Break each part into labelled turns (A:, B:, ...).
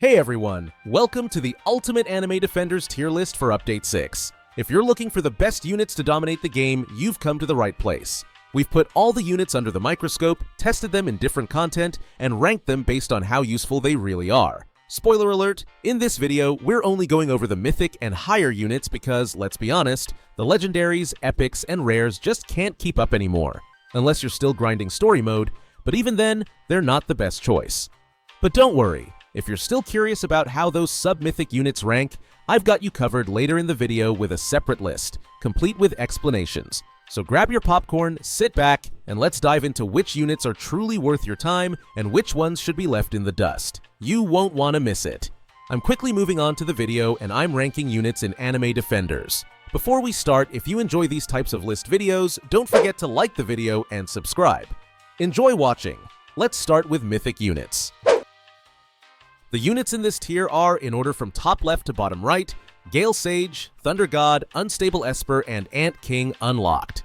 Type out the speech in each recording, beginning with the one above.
A: Hey everyone, welcome to the Ultimate Anime Defenders tier list for Update 6. If you're looking for the best units to dominate the game, you've come to the right place. We've put all the units under the microscope, tested them in different content, and ranked them based on how useful they really are. Spoiler alert, in this video, we're only going over the mythic and higher units because, let's be honest, the legendaries, epics, and rares just can't keep up anymore. Unless you're still grinding story mode, but even then, they're not the best choice. But don't worry. If you're still curious about how those sub-mythic units rank, I've got you covered later in the video with a separate list, complete with explanations. So grab your popcorn, sit back, and let's dive into which units are truly worth your time and which ones should be left in the dust. You won't want to miss it. I'm quickly moving on to the video and I'm ranking units in Anime Defenders. Before we start, if you enjoy these types of list videos, don't forget to like the video and subscribe. Enjoy watching. Let's start with mythic units. The units in this tier are, in order from top left to bottom right, Gale Sage, Thunder God, Unstable Esper, and Ant King unlocked.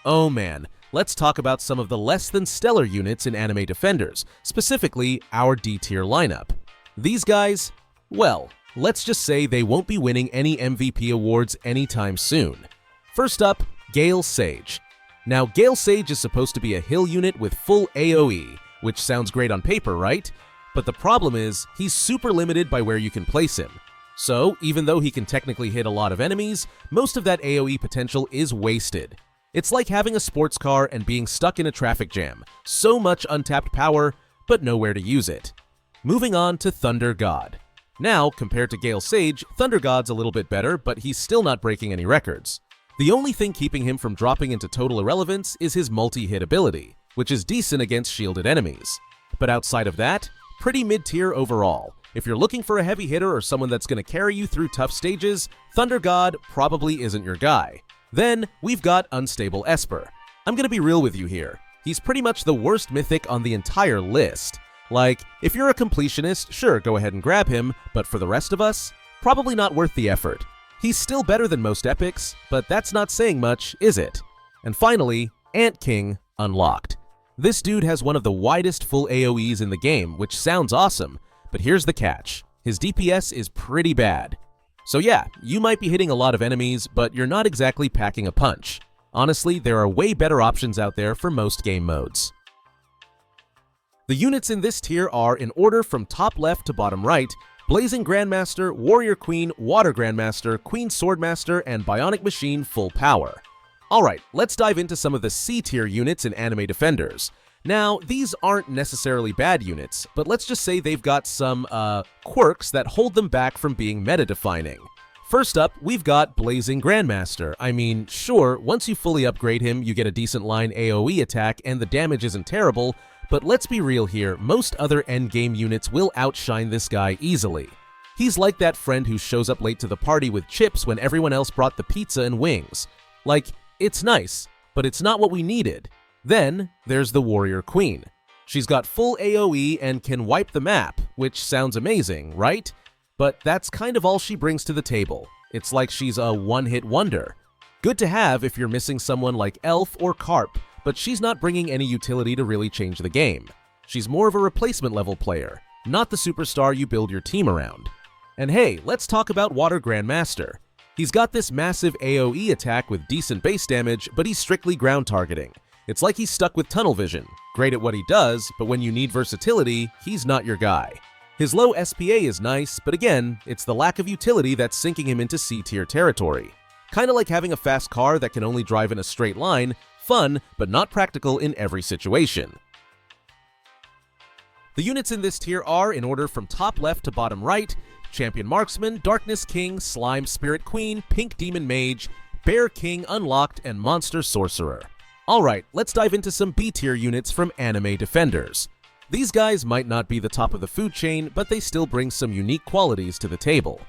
A: Oh man, let's talk about some of the less than stellar units in Anime Defenders, specifically our D tier lineup. These guys, well, let's just say they won't be winning any MVP awards anytime soon. First up, Gale Sage. Now, Gale Sage is supposed to be a hill unit with full AoE, which sounds great on paper, right? But the problem is, he's super limited by where you can place him. So, even though he can technically hit a lot of enemies, most of that AoE potential is wasted. It's like having a sports car and being stuck in a traffic jam. So much untapped power, but nowhere to use it. Moving on to Thunder God. Now, compared to Gale Sage, Thunder God's a little bit better, but he's still not breaking any records. The only thing keeping him from dropping into total irrelevance is his multi-hit ability, which is decent against shielded enemies. But outside of that, pretty mid-tier overall. If you're looking for a heavy hitter or someone that's going to carry you through tough stages, Thunder God probably isn't your guy. Then, we've got Unstable Esper. I'm going to be real with you here. He's pretty much the worst mythic on the entire list. Like, if you're a completionist, sure, go ahead and grab him, but for the rest of us, probably not worth the effort. He's still better than most epics, but that's not saying much, is it? And finally, Ant King unlocked. This dude has one of the widest full AoEs in the game, which sounds awesome, but here's the catch. His DPS is pretty bad. So yeah, you might be hitting a lot of enemies, but you're not exactly packing a punch. Honestly, there are way better options out there for most game modes. The units in this tier are, in order from top left to bottom right, Blazing Grandmaster, Warrior Queen, Water Grandmaster, Queen Swordmaster, and Bionic Machine full power. Alright, let's dive into some of the C-tier units in Anime Defenders. Now, these aren't necessarily bad units, but let's just say they've got some, quirks that hold them back from being meta-defining. First up, we've got Blazing Grandmaster. I mean, sure, once you fully upgrade him, you get a decent line AoE attack and the damage isn't terrible, but let's be real here, most other endgame units will outshine this guy easily. He's like that friend who shows up late to the party with chips when everyone else brought the pizza and wings. Like, it's nice, but it's not what we needed. Then, there's the Warrior Queen. She's got full AoE and can wipe the map, which sounds amazing, right? But that's kind of all she brings to the table. It's like she's a one-hit wonder. Good to have if you're missing someone like Elf or Carp, but she's not bringing any utility to really change the game. She's more of a replacement level player, not the superstar you build your team around. And hey, let's talk about Water Grandmaster. He's got this massive AoE attack with decent base damage, but he's strictly ground targeting. It's like he's stuck with tunnel vision. Great at what he does, but when you need versatility, he's not your guy. His low SPA is nice, but again, it's the lack of utility that's sinking him into C-tier territory. Kinda like having a fast car that can only drive in a straight line, fun, but not practical in every situation. The units in this tier are, in order from top left to bottom right, Champion Marksman, Darkness King, Slime Spirit Queen, Pink Demon Mage, Bear King Unlocked, and Monster Sorcerer. Alright, let's dive into some B-tier units from Anime Defenders. These guys might not be the top of the food chain, but they still bring some unique qualities to the table.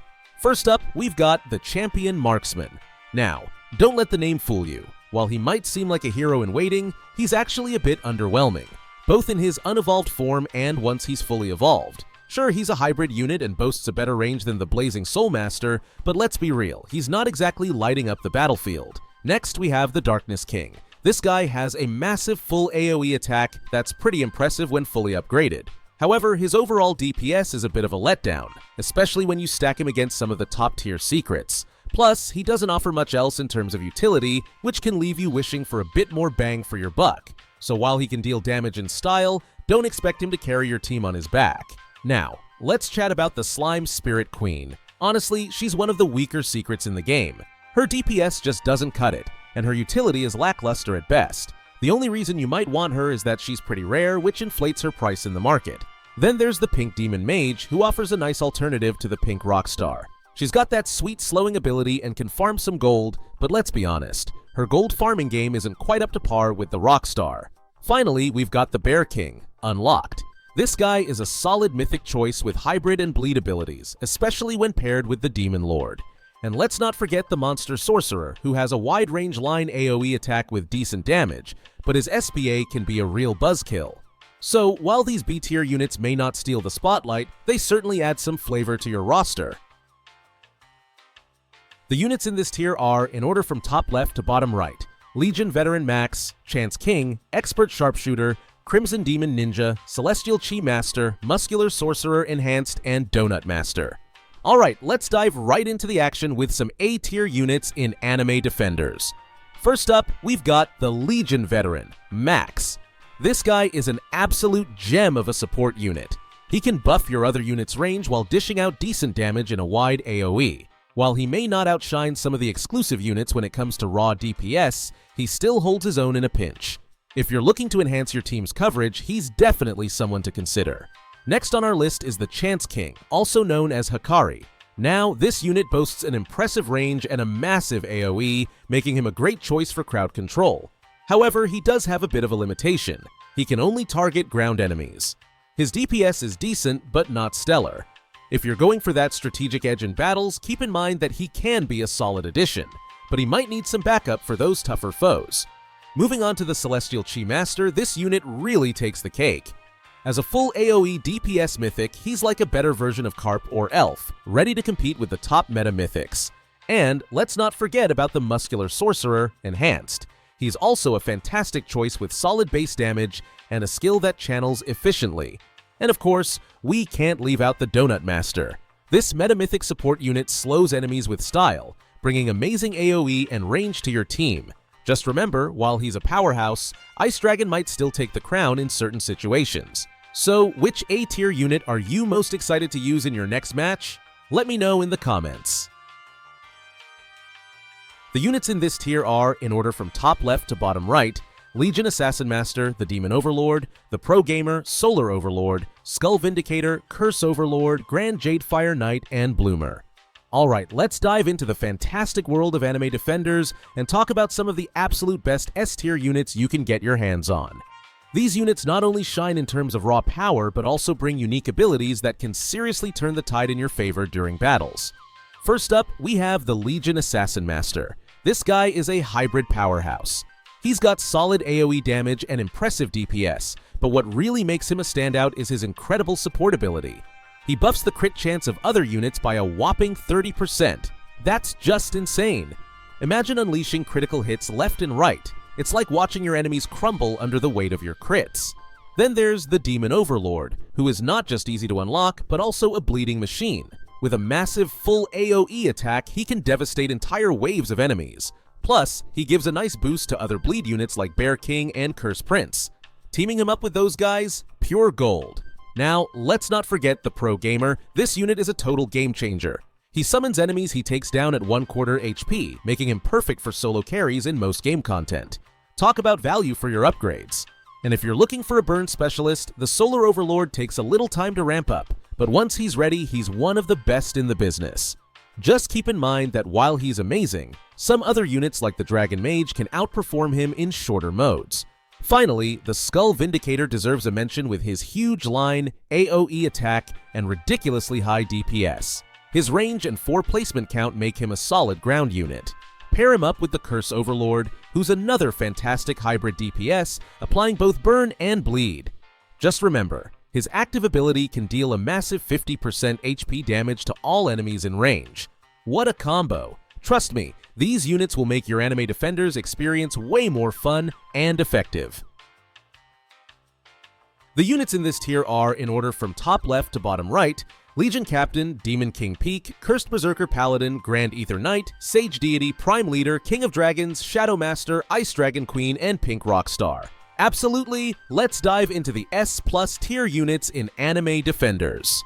A: First up, we've got the Champion Marksman. Now, don't let the name fool you. While he might seem like a hero in waiting, he's actually a bit underwhelming, both in his unevolved form and once he's fully evolved. Sure, he's a hybrid unit and boasts a better range than the Blazing Soulmaster, but let's be real, he's not exactly lighting up the battlefield. Next, we have the Darkness King. This guy has a massive full AoE attack that's pretty impressive when fully upgraded. However, his overall DPS is a bit of a letdown, especially when you stack him against some of the top-tier secrets. Plus, he doesn't offer much else in terms of utility, which can leave you wishing for a bit more bang for your buck. So while he can deal damage in style, don't expect him to carry your team on his back. Now, let's chat about the Slime Spirit Queen. Honestly, she's one of the weaker secrets in the game. Her DPS just doesn't cut it, and her utility is lackluster at best. The only reason you might want her is that she's pretty rare, which inflates her price in the market. Then there's the Pink Demon Mage, who offers a nice alternative to the Pink Rockstar. She's got that sweet slowing ability and can farm some gold, but let's be honest, her gold farming game isn't quite up to par with the Rockstar. Finally, we've got the Bear King, Unlocked. This guy is a solid mythic choice with hybrid and bleed abilities, especially when paired with the Demon Lord. And let's not forget the Monster Sorcerer, who has a wide-range line AoE attack with decent damage, but his SPA can be a real buzzkill. So, while these B-tier units may not steal the spotlight, they certainly add some flavor to your roster. The units in this tier are, in order from top left to bottom right, Legion Veteran Max, Chance King, Expert Sharpshooter, Crimson Demon Ninja, Celestial Chi Master, Muscular Sorcerer Enhanced, and Donut Master. Alright, let's dive right into the action with some A-tier units in Anime Defenders. First up, we've got the Legion Veteran, Max. This guy is an absolute gem of a support unit. He can buff your other unit's range while dishing out decent damage in a wide AoE. While he may not outshine some of the exclusive units when it comes to raw DPS, he still holds his own in a pinch. If you're looking to enhance your team's coverage, he's definitely someone to consider. Next on our list is the Chance King, also known as Hikari. Now, this unit boasts an impressive range and a massive AoE, making him a great choice for crowd control. However, he does have a bit of a limitation. He can only target ground enemies. His DPS is decent, but not stellar. If you're going for that strategic edge in battles, keep in mind that he can be a solid addition, but he might need some backup for those tougher foes. Moving on to the Celestial Chi Master, this unit really takes the cake. As a full AoE DPS mythic, he's like a better version of Carp or Elf, ready to compete with the top meta mythics. And let's not forget about the Muscular Sorcerer, Enhanced. He's also a fantastic choice with solid base damage and a skill that channels efficiently. And of course, we can't leave out the Donut Master. This meta-mythic support unit slows enemies with style, bringing amazing AoE and range to your team. Just remember, while he's a powerhouse, Ice Dragon might still take the crown in certain situations. So, which A-tier unit are you most excited to use in your next match? Let me know in the comments. The units in this tier are, in order from top left to bottom right, Legion Assassin Master, the Demon Overlord, the Pro Gamer, Solar Overlord, Skull Vindicator, Curse Overlord, Grand Jadefire Knight, and Bloomer. Alright, let's dive into the fantastic world of Anime Defenders and talk about some of the absolute best S-tier units you can get your hands on. These units not only shine in terms of raw power, but also bring unique abilities that can seriously turn the tide in your favor during battles. First up, we have the Legion Assassin Master. This guy is a hybrid powerhouse. He's got solid AoE damage and impressive DPS, but what really makes him a standout is his incredible support ability. He buffs the crit chance of other units by a whopping 30%. That's just insane. Imagine unleashing critical hits left and right. It's like watching your enemies crumble under the weight of your crits. Then there's the Demon Overlord, who is not just easy to unlock, but also a bleeding machine. With a massive full AoE attack, he can devastate entire waves of enemies. Plus, he gives a nice boost to other bleed units like Bear King and Curse Prince. Teaming him up with those guys? Pure gold. Now, let's not forget the Pro Gamer. This unit is a total game changer. He summons enemies he takes down at 1/4 HP, making him perfect for solo carries in most game content. Talk about value for your upgrades. And if you're looking for a burn specialist, the Solar Overlord takes a little time to ramp up, but once he's ready, he's one of the best in the business. Just keep in mind that while he's amazing, some other units like the Dragon Mage can outperform him in shorter modes. Finally, the Skull Vindicator deserves a mention with his huge line, AoE attack, and ridiculously high DPS. His range and 4 placement count make him a solid ground unit. Pair him up with the Curse Overlord, who's another fantastic hybrid DPS, applying both burn and bleed. Just remember, his active ability can deal a massive 50% HP damage to all enemies in range. What a combo! Trust me, these units will make your Anime Defenders experience way more fun and effective. The units in this tier are, in order from top left to bottom right, Legion Captain, Demon King Peak, Cursed Berserker Paladin, Grand Ether Knight, Sage Deity, Prime Leader, King of Dragons, Shadow Master, Ice Dragon Queen, and Pink Rockstar. Absolutely, let's dive into the S+ tier units in Anime Defenders.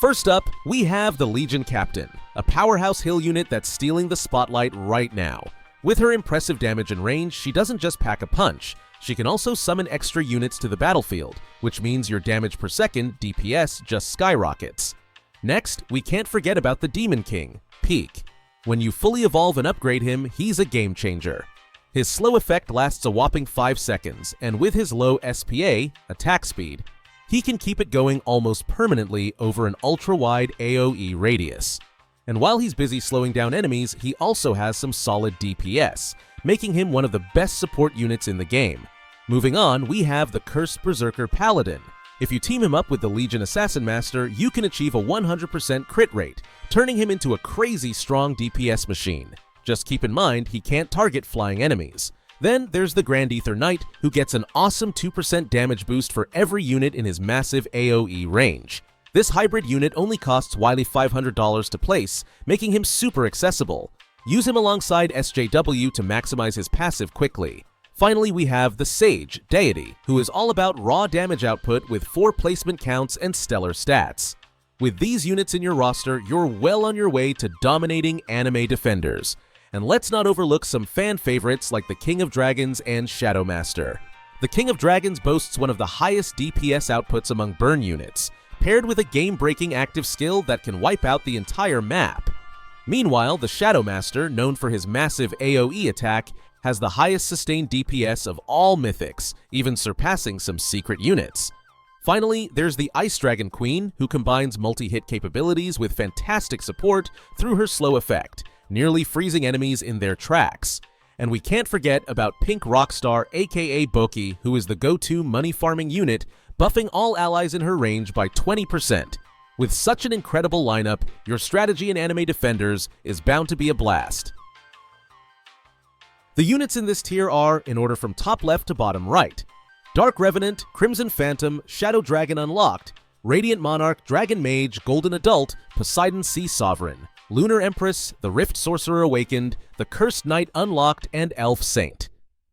A: First up, we have the Legion Captain, a powerhouse hill unit that's stealing the spotlight right now. With her impressive damage and range, she doesn't just pack a punch, she can also summon extra units to the battlefield, which means your damage per second, DPS, just skyrockets. Next, we can't forget about the Demon King, Peak. When you fully evolve and upgrade him, he's a game changer. His slow effect lasts a whopping 5 seconds, and with his low SPA, attack speed, he can keep it going almost permanently over an ultra-wide AoE radius. And while he's busy slowing down enemies, he also has some solid DPS, making him one of the best support units in the game. Moving on, we have the Cursed Berserker Paladin. If you team him up with the Legion Assassin Master, you can achieve a 100% crit rate, turning him into a crazy strong DPS machine. Just keep in mind, he can't target flying enemies. Then there's the Grand Ether Knight, who gets an awesome 2% damage boost for every unit in his massive AoE range. This hybrid unit only costs wily $500 to place, making him super accessible. Use him alongside SJW to maximize his passive quickly. Finally, we have the Sage Deity, who is all about raw damage output with 4 placement counts and stellar stats. With these units in your roster, you're well on your way to dominating Anime Defenders. And let's not overlook some fan favorites like the King of Dragons and Shadow Master. The King of Dragons boasts one of the highest DPS outputs among burn units, paired with a game-breaking active skill that can wipe out the entire map. Meanwhile, the Shadow Master, known for his massive AoE attack, has the highest sustained DPS of all mythics, even surpassing some secret units. Finally, there's the Ice Dragon Queen, who combines multi-hit capabilities with fantastic support through her slow effect, nearly freezing enemies in their tracks. And we can't forget about Pink Rockstar aka Boki, who is the go-to money-farming unit, buffing all allies in her range by 20%. With such an incredible lineup, your strategy in Anime Defenders is bound to be a blast. The units in this tier are, in order from top left to bottom right, Dark Revenant, Crimson Phantom, Shadow Dragon Unlocked, Radiant Monarch, Dragon Mage, Golden Adult, Poseidon Sea Sovereign, Lunar Empress, the Rift Sorcerer Awakened, the Cursed Knight Unlocked, and Elf Saint.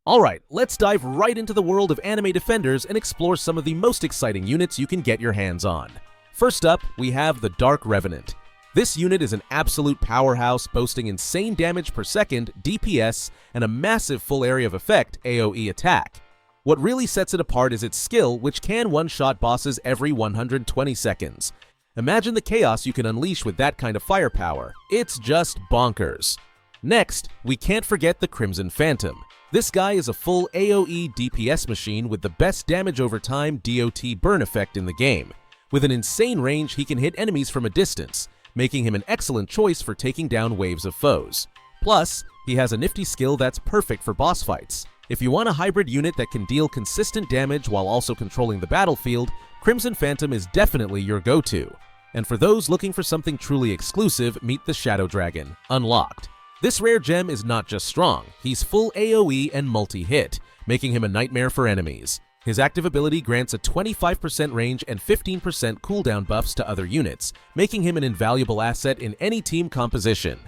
A: Alright, let's dive right into the world of Anime Defenders and explore some of the most exciting units you can get your hands on. First up, we have the Dark Revenant. This unit is an absolute powerhouse, boasting insane damage per second, DPS, and a massive full area of effect AoE attack. What really sets it apart is its skill, which can one-shot bosses every 120 seconds. Imagine the chaos you can unleash with that kind of firepower. It's just bonkers. Next, we can't forget the Crimson Phantom. This guy is a full AoE DPS machine with the best damage over time DOT burn effect in the game. With an insane range, he can hit enemies from a distance, making him an excellent choice for taking down waves of foes. Plus, he has a nifty skill that's perfect for boss fights. If you want a hybrid unit that can deal consistent damage while also controlling the battlefield, Crimson Phantom is definitely your go-to. And for those looking for something truly exclusive, meet the Shadow Dragon, Unlocked. This rare gem is not just strong, he's full AoE and multi-hit, making him a nightmare for enemies. His active ability grants a 25% range and 15% cooldown buffs to other units, making him an invaluable asset in any team composition.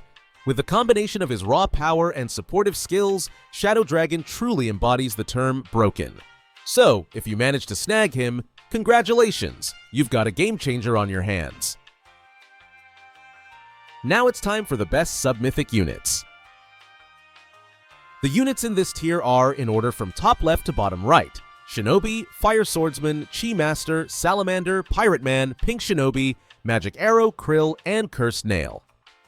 A: With the combination of his raw power and supportive skills, Shadow Dragon truly embodies the term broken. So, if you manage to snag him, congratulations! You've got a game changer on your hands. Now it's time for the best sub-mythic units. The units in this tier are, in order from top left to bottom right, Shinobi, Fire Swordsman, Chi Master, Salamander, Pirate Man, Pink Shinobi, Magic Arrow, Krill, and Cursed Nail.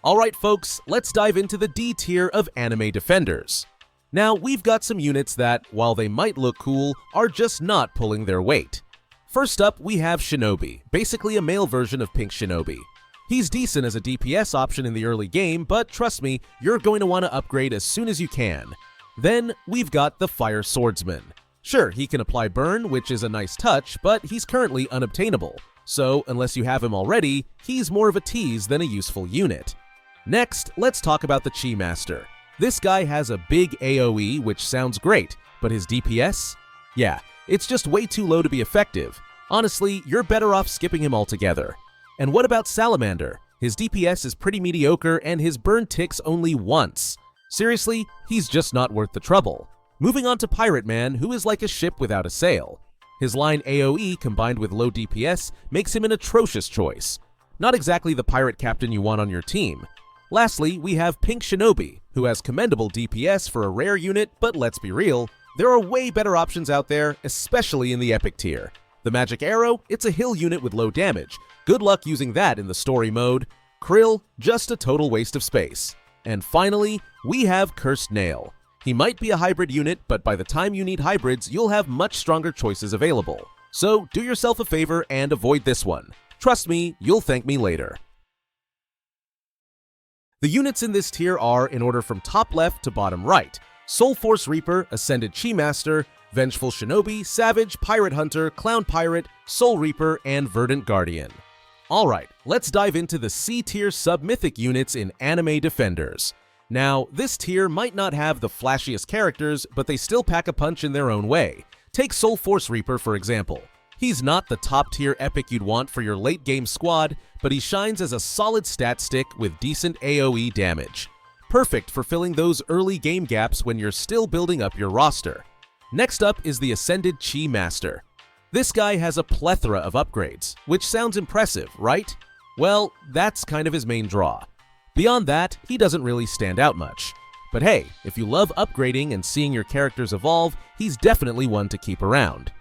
A: Alright folks, let's dive into the D tier of Anime Defenders. Now, we've got some units that, while they might look cool, are just not pulling their weight. First up, we have Shinobi, basically a male version of Pink Shinobi. He's decent as a DPS option in the early game, but trust me, you're going to want to upgrade as soon as you can. Then, we've got the Fire Swordsman. Sure, he can apply burn, which is a nice touch, but he's currently unobtainable. So, unless you have him already, he's more of a tease than a useful unit. Next, let's talk about the Chi Master. This guy has a big AoE, which sounds great, but his DPS? Yeah, it's just way too low to be effective. Honestly, you're better off skipping him altogether. And what about Salamander? His DPS is pretty mediocre and his burn ticks only once. Seriously, he's just not worth the trouble. Moving on to Pirate Man, who is like a ship without a sail. His line AoE combined with low DPS makes him an atrocious choice. Not exactly the pirate captain you want on your team. Lastly, we have Pink Shinobi, who has commendable DPS for a rare unit, but let's be real, there are way better options out there, especially in the epic tier. The Magic Arrow, it's a hill unit with low damage. Good luck using that in the story mode. Krill, just a total waste of space. And finally, we have Cursed Nail. He might be a hybrid unit, but by the time you need hybrids, you'll have much stronger choices available. So do yourself a favor and avoid this one. Trust me, you'll thank me later. The units in this tier are, in order from top left to bottom right, Soul Force Reaper, Ascended Chi Master, Vengeful Shinobi, Savage, Pirate Hunter, Clown Pirate, Soul Reaper, and Verdant Guardian. Alright, let's dive into the C-tier sub-mythic units in Anime Defenders. Now, this tier might not have the flashiest characters, but they still pack a punch in their own way. Take Soul Force Reaper for example. He's not the top-tier epic you'd want for your late-game squad, but he shines as a solid stat stick with decent AoE damage. Perfect for filling those early game gaps when you're still building up your roster. Next up is the Ascended Chi Master. This guy has a plethora of upgrades, which sounds impressive, right? Well, that's kind of his main draw. Beyond that, he doesn't really stand out much. But hey, if you love upgrading and seeing your characters evolve, he's definitely one to keep around.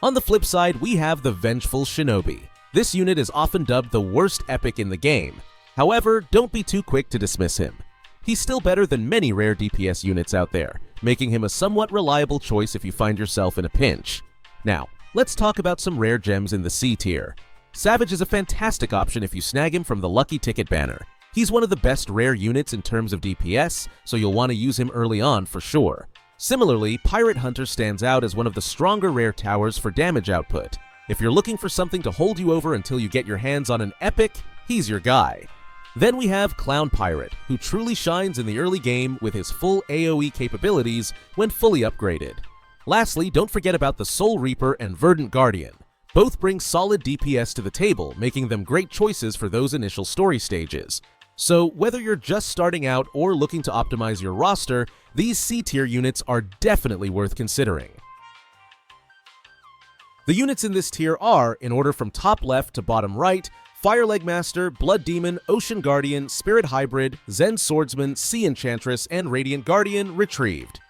A: On the flip side, we have the Vengeful Shinobi. This unit is often dubbed the worst epic in the game. However, don't be too quick to dismiss him. He's still better than many rare DPS units out there, making him a somewhat reliable choice if you find yourself in a pinch. Now, let's talk about some rare gems in the C tier. Savage is a fantastic option if you snag him from the Lucky Ticket banner. He's one of the best rare units in terms of DPS, so you'll want to use him early on for sure. Similarly, Pirate Hunter stands out as one of the stronger rare towers for damage output. If you're looking for something to hold you over until you get your hands on an epic, he's your guy. Then we have Clown Pirate, who truly shines in the early game with his full AoE capabilities when fully upgraded. Lastly, don't forget about the Soul Reaper and Verdant Guardian. Both bring solid DPS to the table, making them great choices for those initial story stages. So whether you're just starting out or looking to optimize your roster, these C-tier units are definitely worth considering. The units in this tier are, in order from top left to bottom right, Fireleg Master, Blood Demon, Ocean Guardian, Spirit Hybrid, Zen Swordsman, Sea Enchantress, and Radiant Guardian retrieved.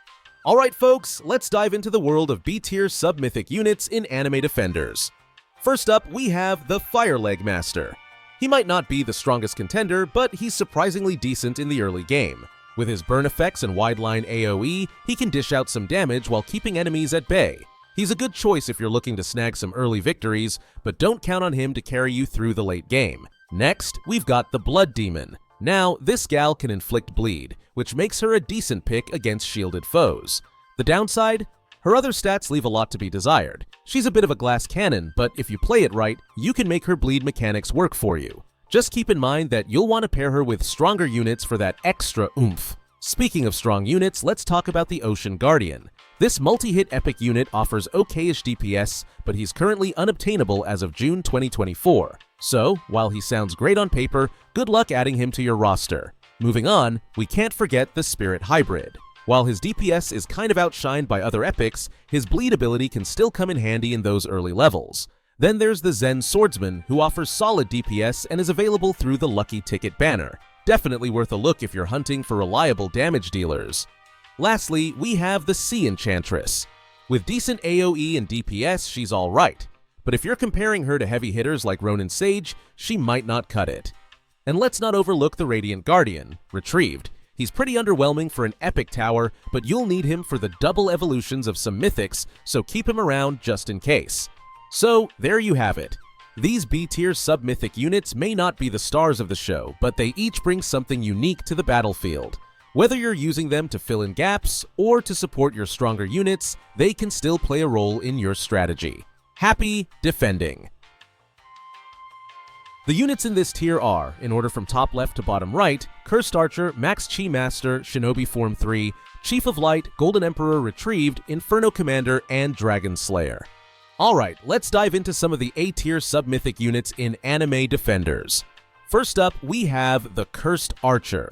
A: Alright folks, let's dive into the world of B-tier sub-mythic units in Anime Defenders. First up, we have the Fireleg Master. He might not be the strongest contender, but he's surprisingly decent in the early game. With his burn effects and wide-line AoE, he can dish out some damage while keeping enemies at bay. He's a good choice if you're looking to snag some early victories, but don't count on him to carry you through the late game. Next, we've got the Blood Demon. Now, this gal can inflict bleed, which makes her a decent pick against shielded foes. The downside? Her other stats leave a lot to be desired. She's a bit of a glass cannon, but if you play it right, you can make her bleed mechanics work for you. Just keep in mind that you'll want to pair her with stronger units for that extra oomph. Speaking of strong units, let's talk about the Ocean Guardian. This multi-hit epic unit offers okay-ish DPS, but he's currently unobtainable as of June 2024. So, while he sounds great on paper, good luck adding him to your roster. Moving on, we can't forget the Spirit Hybrid. While his DPS is kind of outshined by other epics, his bleed ability can still come in handy in those early levels. Then there's the Zen Swordsman, who offers solid DPS and is available through the Lucky Ticket banner. Definitely worth a look if you're hunting for reliable damage dealers. Lastly, we have the Sea Enchantress. With decent AoE and DPS, she's alright, but if you're comparing her to heavy hitters like Ronin Sage, she might not cut it. And let's not overlook the Radiant Guardian, retrieved. He's pretty underwhelming for an epic tower, but you'll need him for the double evolutions of some mythics, so keep him around just in case. So, there you have it. These B-tier sub-mythic units may not be the stars of the show, but they each bring something unique to the battlefield. Whether you're using them to fill in gaps or to support your stronger units, they can still play a role in your strategy. Happy defending! The units in this tier are, in order from top left to bottom right, Cursed Archer, Max Chi Master, Shinobi Form 3, Chief of Light, Golden Emperor Retrieved, Inferno Commander, and Dragon Slayer. Alright, let's dive into some of the A-tier sub-mythic units in Anime Defenders. First up, we have the Cursed Archer.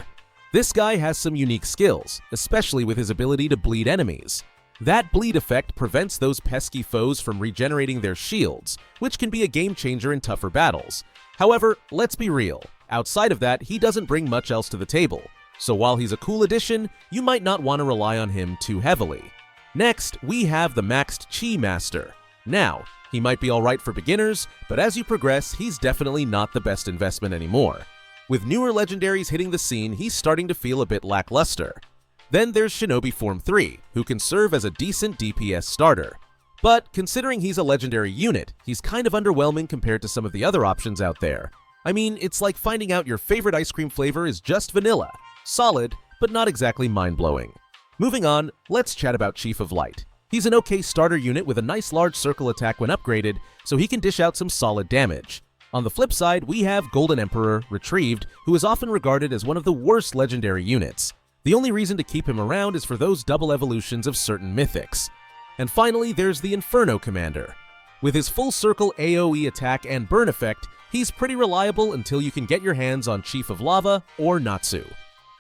A: This guy has some unique skills, especially with his ability to bleed enemies. That bleed effect prevents those pesky foes from regenerating their shields, which can be a game changer in tougher battles. However, let's be real, outside of that, he doesn't bring much else to the table, so while he's a cool addition, you might not want to rely on him too heavily. Next, we have the Maxed Chi Master. Now, he might be alright for beginners, but as you progress, he's definitely not the best investment anymore. With newer legendaries hitting the scene, he's starting to feel a bit lackluster. Then there's Shinobi Form 3, who can serve as a decent DPS starter. But considering he's a legendary unit, he's kind of underwhelming compared to some of the other options out there. I mean, it's like finding out your favorite ice cream flavor is just vanilla. Solid, but not exactly mind-blowing. Moving on, let's chat about Chief of Light. He's an okay starter unit with a nice large circle attack when upgraded, so he can dish out some solid damage. On the flip side, we have Golden Emperor, Retrieved, who is often regarded as one of the worst legendary units. The only reason to keep him around is for those double evolutions of certain mythics. And finally, there's the Inferno Commander. With his full circle AoE attack and burn effect, he's pretty reliable until you can get your hands on Chief of Lava or Natsu.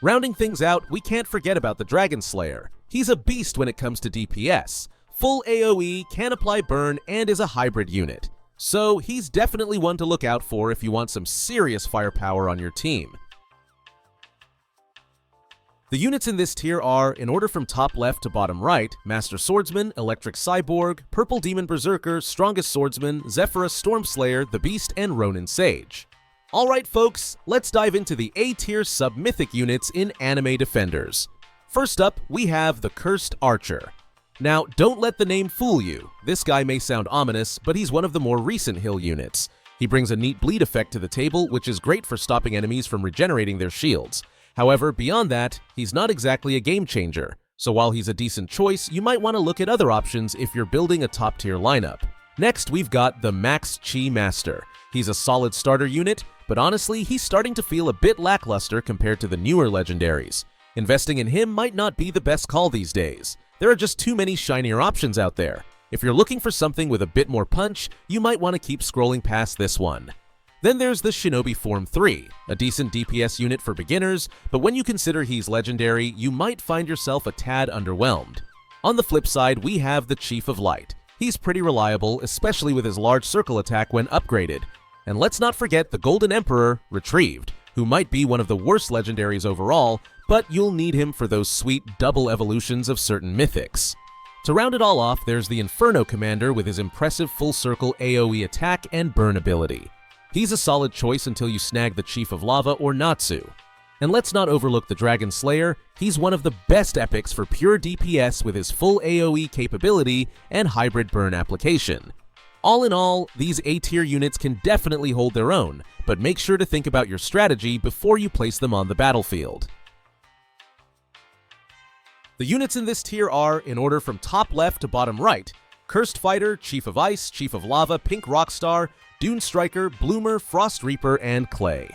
A: Rounding things out, we can't forget about the Dragon Slayer. He's a beast when it comes to DPS. Full AoE, can apply burn, and is a hybrid unit. So he's definitely one to look out for if you want some serious firepower on your team. The units in this tier are, in order from top left to bottom right, Master Swordsman, Electric Cyborg, Purple Demon Berserker, Strongest Swordsman, Zephyrus Stormslayer, the Beast, and Ronin Sage. Alright folks, let's dive into the A-tier sub-mythic units in Anime Defenders. First up, we have the Cursed Archer. Now, don't let the name fool you. This guy may sound ominous, but he's one of the more recent heal units. He brings a neat bleed effect to the table, which is great for stopping enemies from regenerating their shields. However, beyond that, he's not exactly a game changer. So while he's a decent choice, you might want to look at other options if you're building a top-tier lineup. Next, we've got the Maxed Chi Master. He's a solid starter unit, but honestly, he's starting to feel a bit lackluster compared to the newer legendaries. Investing in him might not be the best call these days. There are just too many shinier options out there. If you're looking for something with a bit more punch, you might want to keep scrolling past this one. Then there's the Shinobi Form 3, a decent DPS unit for beginners, but when you consider he's legendary, you might find yourself a tad underwhelmed. On the flip side, we have the Chief of Light. He's pretty reliable, especially with his large circle attack when upgraded. And let's not forget the Golden Emperor, Retrieved, who might be one of the worst legendaries overall, but you'll need him for those sweet double evolutions of certain mythics. To round it all off, there's the Inferno Commander with his impressive full circle AoE attack and burn ability. He's a solid choice until you snag the Chief of Lava or Natsu. And let's not overlook the Dragon Slayer. He's one of the best epics for pure DPS with his full AoE capability and hybrid burn application. All in all, these A-tier units can definitely hold their own, but make sure to think about your strategy before you place them on the battlefield. The units in this tier are, in order from top left to bottom right, Cursed Fighter, Chief of Ice, Chief of Lava, Pink Rockstar, Dune Striker, Bloomer, Frost Reaper, and Clay.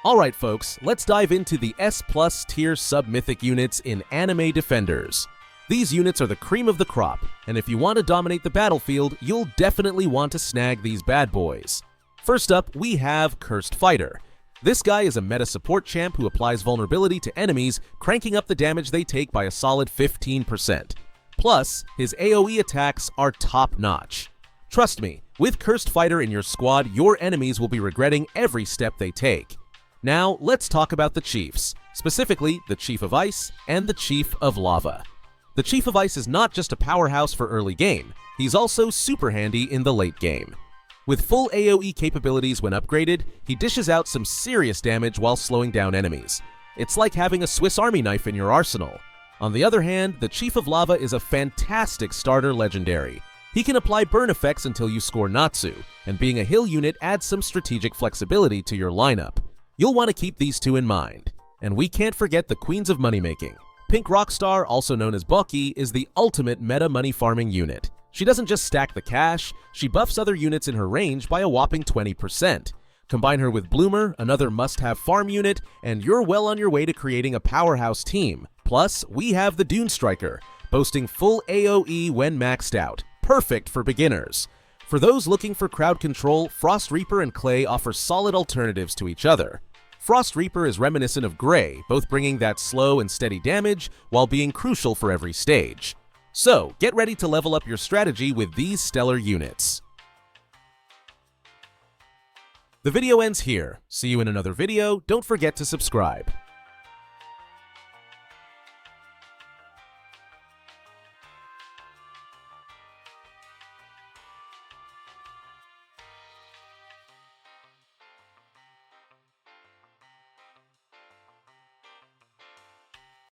A: Alright folks, let's dive into the S+ tier sub-mythic units in Anime Defenders. These units are the cream of the crop, and if you want to dominate the battlefield, you'll definitely want to snag these bad boys. First up, we have Cursed Fighter. This guy is a meta support champ who applies vulnerability to enemies, cranking up the damage they take by a solid 15%. Plus, his AoE attacks are top-notch. Trust me, with Cursed Fighter in your squad, your enemies will be regretting every step they take. Now, let's talk about the Chiefs, specifically the Chief of Ice and the Chief of Lava. The Chief of Ice is not just a powerhouse for early game, he's also super handy in the late game. With full AoE capabilities when upgraded, he dishes out some serious damage while slowing down enemies. It's like having a Swiss Army knife in your arsenal. On the other hand, the Chief of Lava is a fantastic starter legendary. He can apply burn effects until you score Natsu, and being a heal unit adds some strategic flexibility to your lineup. You'll want to keep these two in mind. And we can't forget the Queens of Moneymaking. Pink Rockstar, also known as Baki, is the ultimate meta money farming unit. She doesn't just stack the cash, she buffs other units in her range by a whopping 20%. Combine her with Bloomer, another must-have farm unit, and you're well on your way to creating a powerhouse team. Plus, we have the Dune Striker, boasting full AoE when maxed out. Perfect for beginners. For those looking for crowd control, Frost Reaper and Clay offer solid alternatives to each other. Frost Reaper is reminiscent of Gray, both bringing that slow and steady damage while being crucial for every stage. So, get ready to level up your strategy with these stellar units. The video ends here. See you in another video. Don't forget to subscribe.